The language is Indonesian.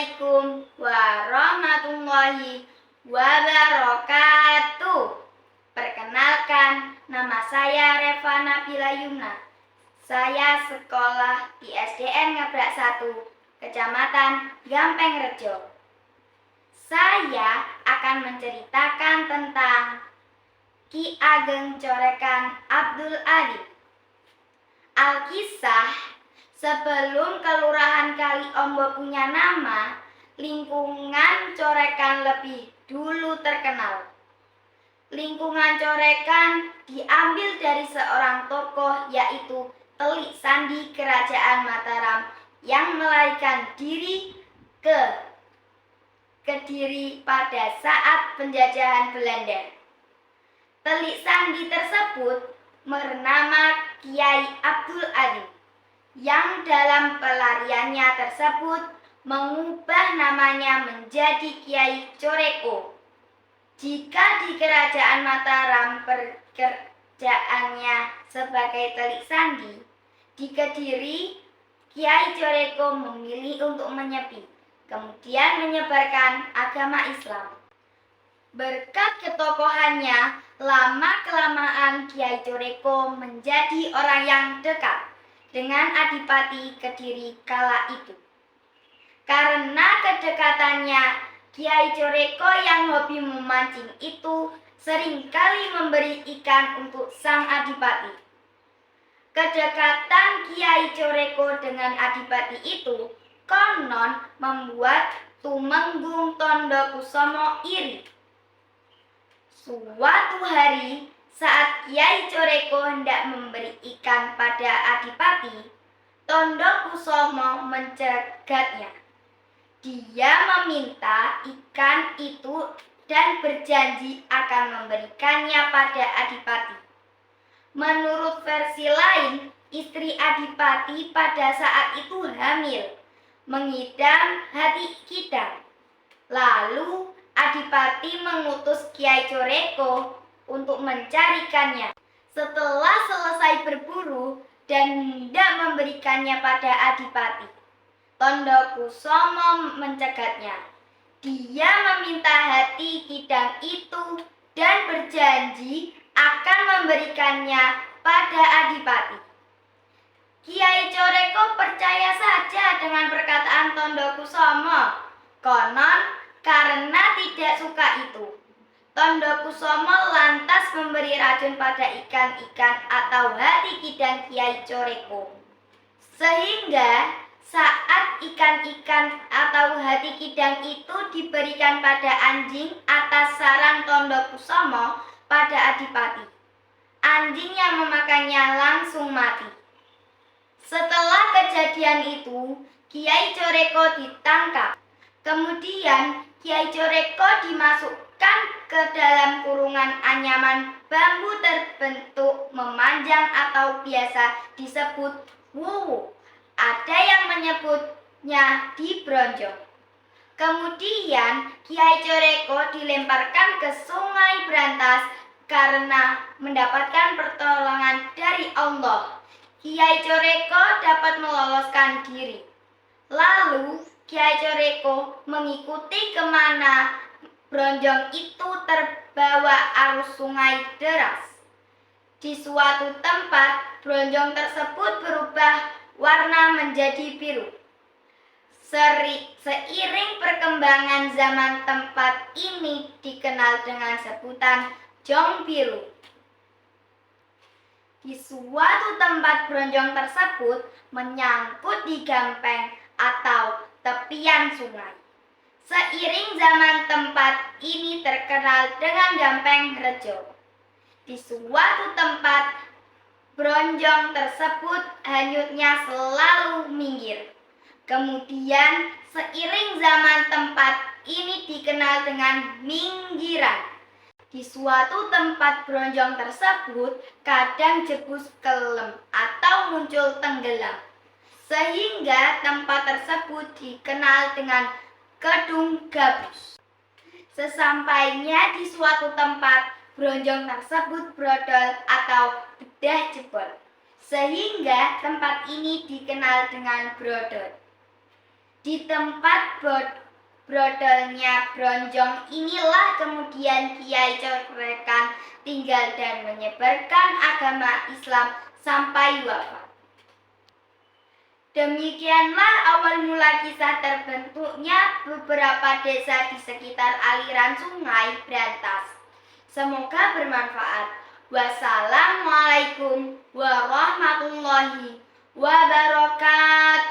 Assalamualaikum warahmatullahi wabarakatuh. Perkenalkan, nama saya Reva Nabila Yumna. Saya sekolah di SDN Ngebrak 1, Kecamatan Gampeng Rejo. Saya akan menceritakan tentang Ki Ageng Corekan Abdul Adim. Alkisah, sebelum Kelurahan Kali Ombo punya nama, lingkungan Corekan lebih dulu terkenal. Lingkungan Corekan diambil dari seorang tokoh, yaitu Telik Sandi Kerajaan Mataram yang melarikan diri ke Kediri pada saat penjajahan Belanda. Telik Sandi tersebut bernama Kiai Abdul Adim, yang dalam pelariannya tersebut mengubah namanya menjadi Kiai Coreko. Jika di Kerajaan Mataram pekerjaannya sebagai Telik Sandi, di Kediri Kiai Coreko memilih untuk menyepi, kemudian menyebarkan agama Islam. Berkat ketokohannya, lama-kelamaan Kiai Coreko menjadi orang yang dekat dengan Adipati Kediri kala itu. Karena kedekatannya, Kiai Coreko yang hobi memancing itu seringkali memberi ikan untuk sang Adipati. Kedekatan Kiai Coreko dengan Adipati itu konon membuat Tumenggung Tondokusomo iri. Suatu hari, saat Kiai Coreko hendak memberi ikan pada Adipati, Tondokusomo mencegatnya. Dia meminta ikan itu dan berjanji akan memberikannya pada Adipati. Menurut versi lain, istri Adipati pada saat itu hamil, mengidam hati Kidang. Lalu Adipati mengutus Kiai Coreko untuk mencarikannya. Setelah selesai berburu dan hendak memberikannya pada Adipati, Tondokusomo mencegatnya. Dia meminta hati Kidang itu dan berjanji akan memberikannya pada Adipati. Kiai Coreko percaya saja dengan perkataan Tondokusomo. Konon, karena tidak suka itu, Tondokusomo lantas memberi racun pada ikan-ikan atau hati Kidang Kiai Coreko. Sehingga saat ikan-ikan atau hati Kidang itu diberikan pada anjing atas saran Tondokusomo pada Adipati, anjing yang memakannya langsung mati. Setelah kejadian itu, Kiai Coreko ditangkap. Kemudian Kiai Coreko dimasukkan ke dalam kurungan anyaman bambu terbentuk memanjang atau biasa disebut wuwu. Ada yang menyebutnya dibronjong. Kemudian Kiai Coreko dilemparkan ke Sungai Brantas karena mendapatkan pertolongan dari Allah. Kiai Coreko dapat meloloskan diri. Lalu Kiai Coreko mengikuti kemana bronjong itu terbawa arus sungai deras. Di suatu tempat, bronjong tersebut berubah warna menjadi biru. Seiring perkembangan zaman, tempat ini dikenal dengan sebutan Jong Biru. Di suatu tempat, bronjong tersebut menyangkut di gampeng atau tepian sungai. Seiring zaman, tempat ini terkenal dengan Gampeng Rejo. Di suatu tempat, bronjong tersebut hanyutnya selalu minggir. Kemudian seiring zaman, tempat ini dikenal dengan Minggiran. Di suatu tempat, bronjong tersebut kadang jebus kelem atau muncul tenggelam, sehingga tempat tersebut dikenal dengan Kedung Gabus. Sesampainya di suatu tempat, bronjong tersebut brodol atau bedah jebol, sehingga tempat ini dikenal dengan Brodol. Di tempat brodelnya Bronjong inilah kemudian Kiai Corekan tinggal dan menyebarkan agama Islam sampai wafat. Demikianlah awal mula kisah terbentuknya beberapa desa di sekitar aliran sungai Brantas. Semoga bermanfaat. Wassalamualaikum warahmatullahi wabarakatuh.